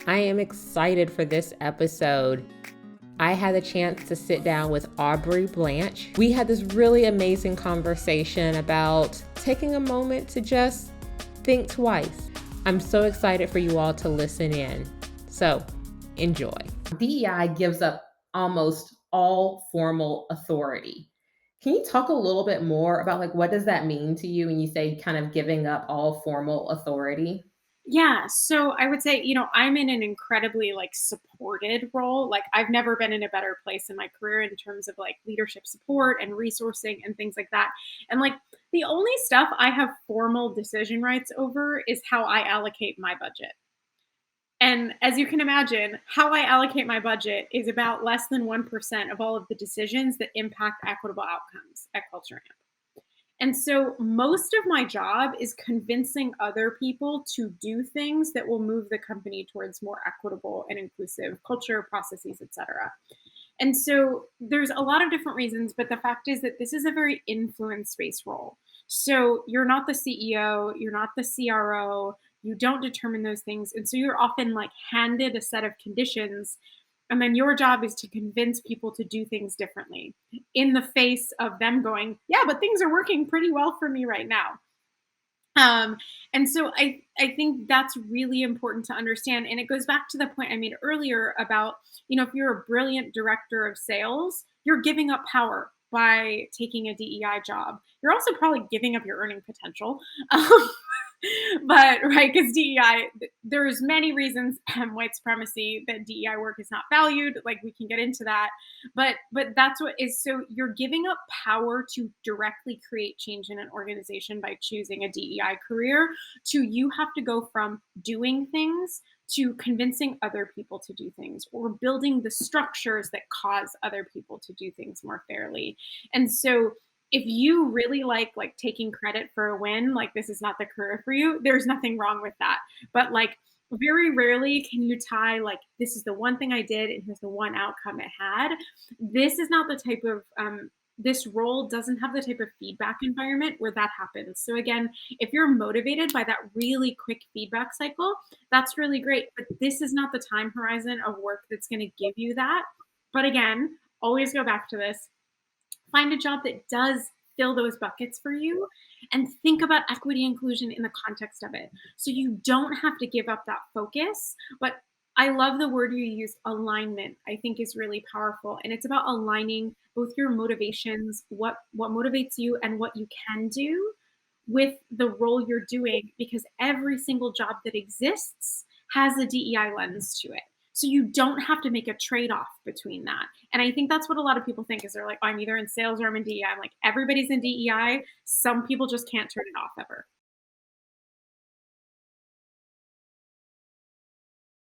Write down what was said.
I am excited for this episode. I had the chance to sit down with Aubrey Blanche. We had this really amazing conversation about taking a moment to just think twice. I'm so excited for you all to listen in. So, enjoy. DEI gives up almost all formal authority. Can you talk a little bit more about what does that mean to you when you say kind of giving up all formal authority? Yeah, so I would say, I'm in an incredibly supported role. Like I've never been in a better place in my career in terms of leadership support and resourcing and things like that. And the only stuff I have formal decision rights over is how I allocate my budget. And as you can imagine, how I allocate my budget is about less than 1% of all of the decisions that impact equitable outcomes at Culture Amp. And so most of my job is convincing other people to do things that will move the company towards more equitable and inclusive culture, processes, et cetera. And so there's a lot of different reasons, but the fact is that this is a very influence-based role. So you're not the CEO, you're not the CRO, you don't determine those things. And so you're often handed a set of conditions. And then your job is to convince people to do things differently in the face of them going, yeah, but things are working pretty well for me right now. Um, and so I think that's really important to understand. And it goes back to the point I made earlier about, if you're a brilliant director of sales, you're giving up power by taking a DEI job. You're also probably giving up your earning potential. But right, because DEI, there's many reasons white supremacy that DEI work is not valued. Like we can get into that, but that's what is. So you're giving up power to directly create change in an organization by choosing a DEI career. To you have to go from doing things to convincing other people to do things, or building the structures that cause other people to do things more fairly. And so if you really like taking credit for a win, this is not the career for you, there's nothing wrong with that. But very rarely can you tie this is the one thing I did and here's the one outcome it had. This is not the type of this role doesn't have the type of feedback environment where that happens. So again, if you're motivated by that really quick feedback cycle, that's really great. But this is not the time horizon of work that's going to give you that. But again, always go back to this. Find a job that does fill those buckets for you and think about equity inclusion in the context of it. So you don't have to give up that focus. But I love the word you used, alignment, I think is really powerful. And it's about aligning both your motivations, what motivates you and what you can do with the role you're doing, because every single job that exists has a DEI lens to it. So you don't have to make a trade-off between that. And I think that's what a lot of people think is they're like, oh, I'm either in sales or I'm in DEI. I'm like, everybody's in DEI. Some people just can't turn it off ever.